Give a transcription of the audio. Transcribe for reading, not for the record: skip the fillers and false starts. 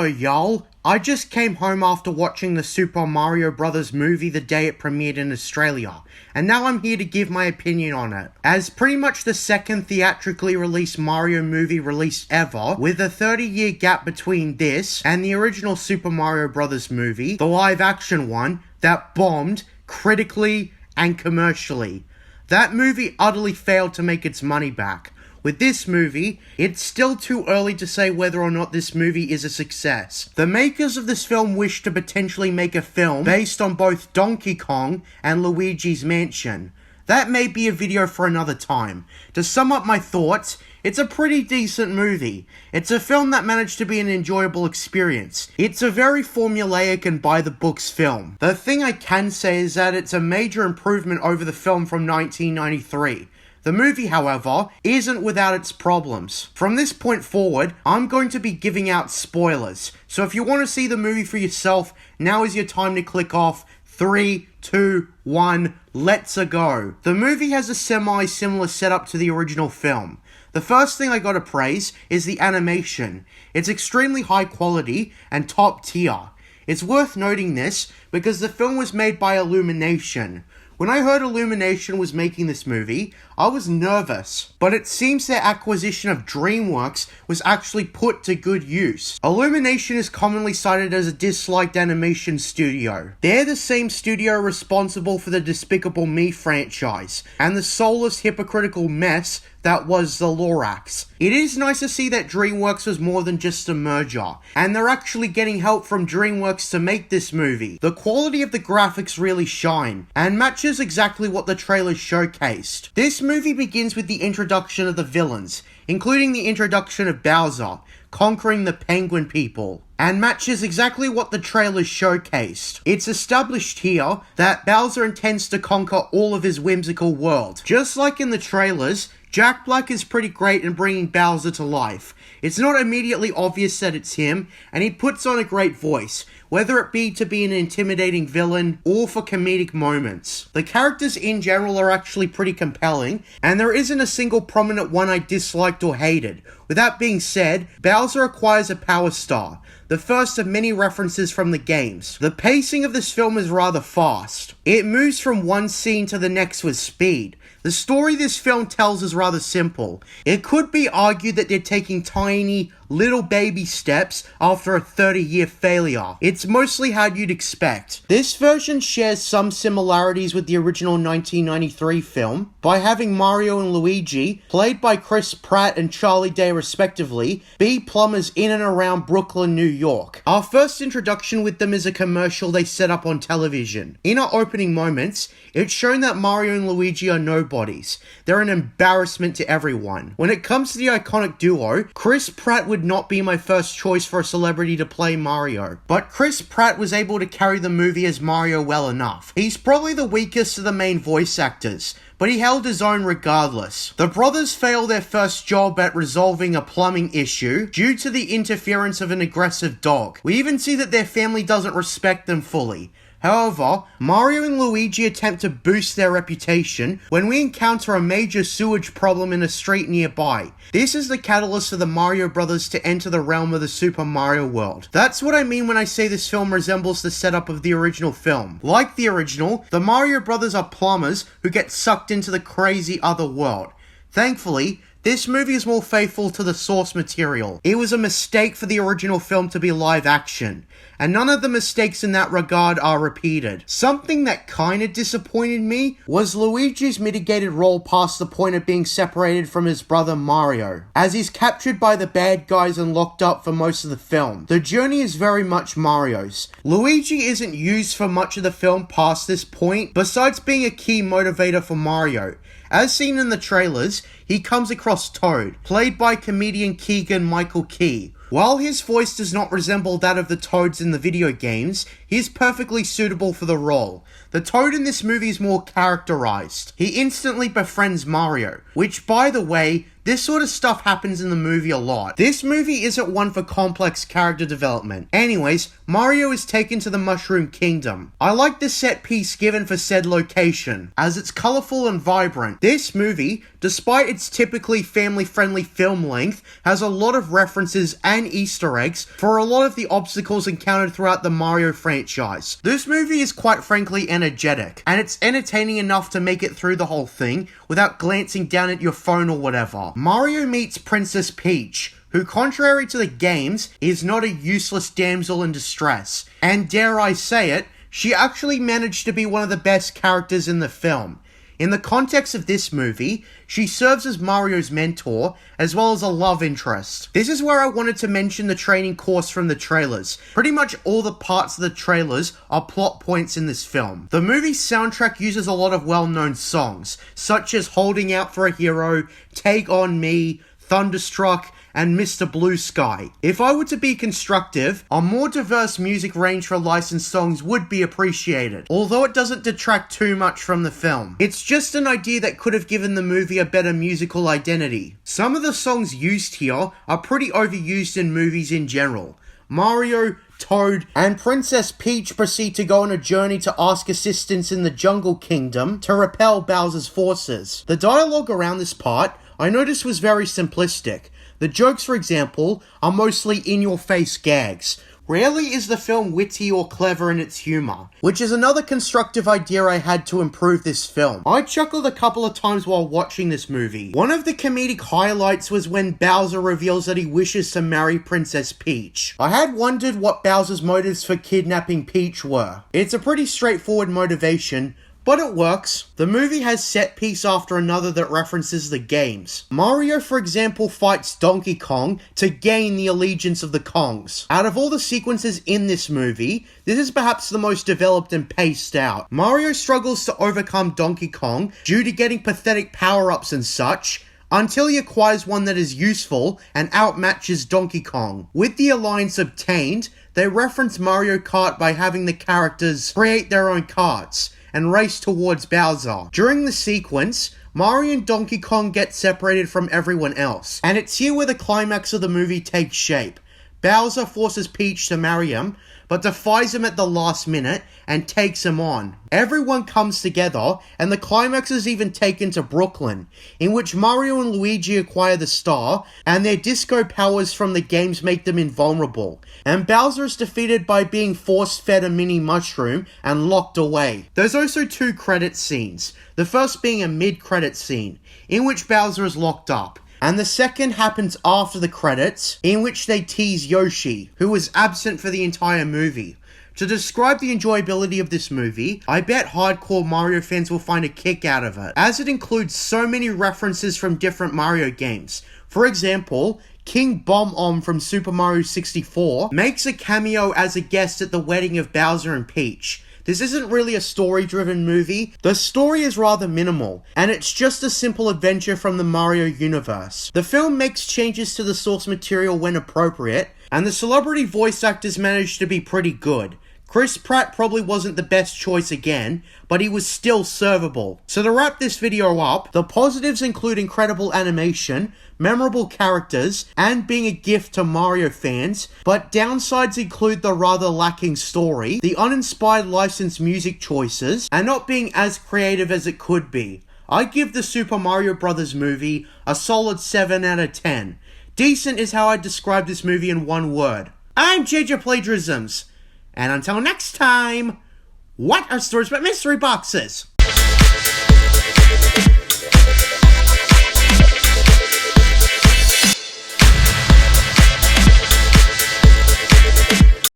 Hello y'all, I just came home after watching the Super Mario Bros. Movie the day it premiered in Australia, and now I'm here to give my opinion on it. As pretty much the second theatrically released Mario movie released ever, with a 30-year gap between this and the original Super Mario Bros. Movie, the live-action one, that bombed critically and commercially. That movie utterly failed to make its money back. With this movie, it's still too early to say whether or not this movie is a success. The makers of this film wish to potentially make a film based on both Donkey Kong and Luigi's Mansion. That may be a video for another time. To sum up my thoughts, it's a pretty decent movie. It's a film that managed to be an enjoyable experience. It's a very formulaic and by-the-books film. The thing I can say is that it's a major improvement over the film from 1993. The movie, however, isn't without its problems. From this point forward, I'm going to be giving out spoilers. So if you want to see the movie for yourself, now is your time to click off. 3, 2, 1, let's-a go. The movie has a semi-similar setup to the original film. The first thing I gotta praise is the animation. It's extremely high quality and top tier. It's worth noting this because the film was made by Illumination. When I heard Illumination was making this movie, I was nervous, but it seems their acquisition of DreamWorks was actually put to good use. Illumination is commonly cited as a disliked animation studio. They're the same studio responsible for the Despicable Me franchise, and the soulless hypocritical mess that was the Lorax. It is nice to see that DreamWorks was more than just a merger, and they're actually getting help from DreamWorks to make this movie. The quality of the graphics really shine, and matches exactly what the trailer showcased. This movie begins with the introduction of the villains, including the introduction of Bowser, conquering the Penguin people, and matches exactly what the trailer showcased. It's established here that Bowser intends to conquer all of his whimsical world. Just like in the trailers, Jack Black is pretty great in bringing Bowser to life. It's not immediately obvious that it's him, and he puts on a great voice, whether it be to be an intimidating villain or for comedic moments. The characters in general are actually pretty compelling, and there isn't a single prominent one I disliked or hated. With that being said, Bowser acquires a Power Star, the first of many references from the games. The pacing of this film is rather fast. It moves from one scene to the next with speed. The story this film tells is rather simple. It could be argued that they're taking tiny, little baby steps after a 30-year failure. It's mostly how you'd expect. This version shares some similarities with the original 1993 film by having Mario and Luigi, played by Chris Pratt and Charlie Day respectively, be plumbers in and around Brooklyn, New York. Our first introduction with them is a commercial they set up on television. In our opening moments, it's shown that Mario and Luigi are nobodies. They're an embarrassment to everyone. When it comes to the iconic duo, Chris Pratt would not be my first choice for a celebrity to play Mario, but Chris Pratt was able to carry the movie as Mario well enough. He's probably the weakest of the main voice actors, but he held his own regardless. The brothers fail their first job at resolving a plumbing issue due to the interference of an aggressive dog. We even see that their family doesn't respect them fully. However, Mario and Luigi attempt to boost their reputation when we encounter a major sewage problem in a street nearby. This is the catalyst for the Mario brothers to enter the realm of the Super Mario world. That's what I mean when I say this film resembles the setup of the original film. Like the original, the Mario brothers are plumbers who get sucked into the crazy other world. Thankfully, this movie is more faithful to the source material. It was a mistake for the original film to be live action, and none of the mistakes in that regard are repeated. Something that kinda disappointed me was Luigi's mitigated role past the point of being separated from his brother Mario, as he's captured by the bad guys and locked up for most of the film. The journey is very much Mario's. Luigi isn't used for much of the film past this point, besides being a key motivator for Mario. As seen in the trailers, he comes across Toad, played by comedian Keegan-Michael Key. While his voice does not resemble that of the Toads in the video games, he is perfectly suitable for the role. The Toad in this movie is more characterized. He instantly befriends Mario, which, by the way, this sort of stuff happens in the movie a lot. This movie isn't one for complex character development. Anyways, Mario is taken to the Mushroom Kingdom. I like the set piece given for said location, as it's colorful and vibrant. This movie despite its typically family-friendly film length, has a lot of references and Easter eggs for a lot of the obstacles encountered throughout the Mario franchise. This movie is quite frankly energetic, and it's entertaining enough to make it through the whole thing without glancing down at your phone or whatever. Mario meets Princess Peach, who, contrary to the games, is not a useless damsel in distress. And dare I say it, she actually managed to be one of the best characters in the film. In the context of this movie, she serves as Mario's mentor, as well as a love interest. This is where I wanted to mention the training course from the trailers. Pretty much all the parts of the trailers are plot points in this film. The movie's soundtrack uses a lot of well-known songs, such as Holding Out for a Hero, Take On Me, Thunderstruck, and Mr. Blue Sky. If I were to be constructive, a more diverse music range for licensed songs would be appreciated, although it doesn't detract too much from the film. It's just an idea that could have given the movie a better musical identity. Some of the songs used here are pretty overused in movies in general. Mario, Toad, and Princess Peach proceed to go on a journey to ask assistance in the Jungle Kingdom to repel Bowser's forces. The dialogue around this part I noticed was very simplistic. The jokes, for example, are mostly in-your-face gags. Rarely is the film witty or clever in its humor, which is another constructive idea I had to improve this film. I chuckled a couple of times while watching this movie. One of the comedic highlights was when Bowser reveals that he wishes to marry Princess Peach. I had wondered what Bowser's motives for kidnapping Peach were. It's a pretty straightforward motivation, but it works. The movie has set piece after another that references the games. Mario, for example, fights Donkey Kong to gain the allegiance of the Kongs. Out of all the sequences in this movie, this is perhaps the most developed and paced out. Mario struggles to overcome Donkey Kong due to getting pathetic power-ups and such, until he acquires one that is useful and outmatches Donkey Kong. With the alliance obtained, they reference Mario Kart by having the characters create their own karts and race towards Bowser. During the sequence, Mario and Donkey Kong get separated from everyone else, and it's here where the climax of the movie takes shape. Bowser forces Peach to marry him, but defies him at the last minute and takes him on. Everyone comes together, and the climax is even taken to Brooklyn, in which Mario and Luigi acquire the star, and their disco powers from the games make them invulnerable, and Bowser is defeated by being force-fed a mini mushroom and locked away. There's also two credit scenes, the first being a mid-credit scene, in which Bowser is locked up, and the second happens after the credits, in which they tease Yoshi, who was absent for the entire movie. To describe the enjoyability of this movie, I bet hardcore Mario fans will find a kick out of it, as it includes so many references from different Mario games. For example, King Bomb-Omb from Super Mario 64 makes a cameo as a guest at the wedding of Bowser and Peach. This isn't really a story-driven movie. The story is rather minimal, and it's just a simple adventure from the Mario universe. The film makes changes to the source material when appropriate, and the celebrity voice actors managed to be pretty good. Chris Pratt probably wasn't the best choice again, but he was still servable. So to wrap this video up, the positives include incredible animation, memorable characters, and being a gift to Mario fans, but downsides include the rather lacking story, the uninspired licensed music choices, and not being as creative as it could be. I give the Super Mario Bros. Movie a solid 7 out of 10. Decent is how I'd describe this movie in one word. I'm JJ Plagiarisms. And until next time, what are stories but mystery boxes?